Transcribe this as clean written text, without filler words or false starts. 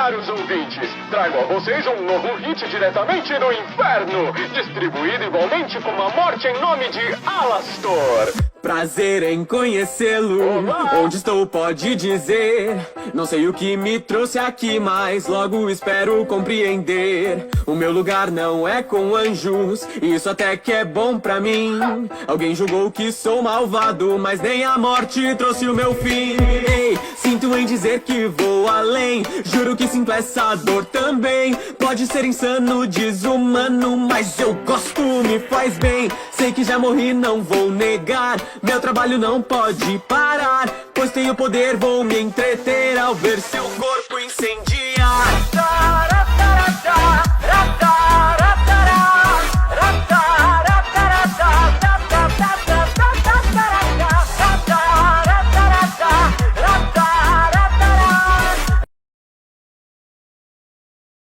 caros ouvintes, trago a vocês um novo hit diretamente do inferno, distribuído igualmente como a morte em nome de Alastor. Prazer em conhecê-lo. Olá. Onde estou pode dizer. Não sei o que me trouxe aqui, mas logo espero compreender. O meu lugar não é com anjos, isso até que é bom pra mim. Alguém julgou que sou malvado, mas nem a morte trouxe o meu fim. Ei, sinto em dizer que vou além, juro que sinto essa dor também. Pode ser insano, desumano, mas eu gosto, me faz bem. Sei que já morri, não vou negar. Meu trabalho não pode parar, pois tenho poder, vou me entreter ao ver seu corpo incendiar.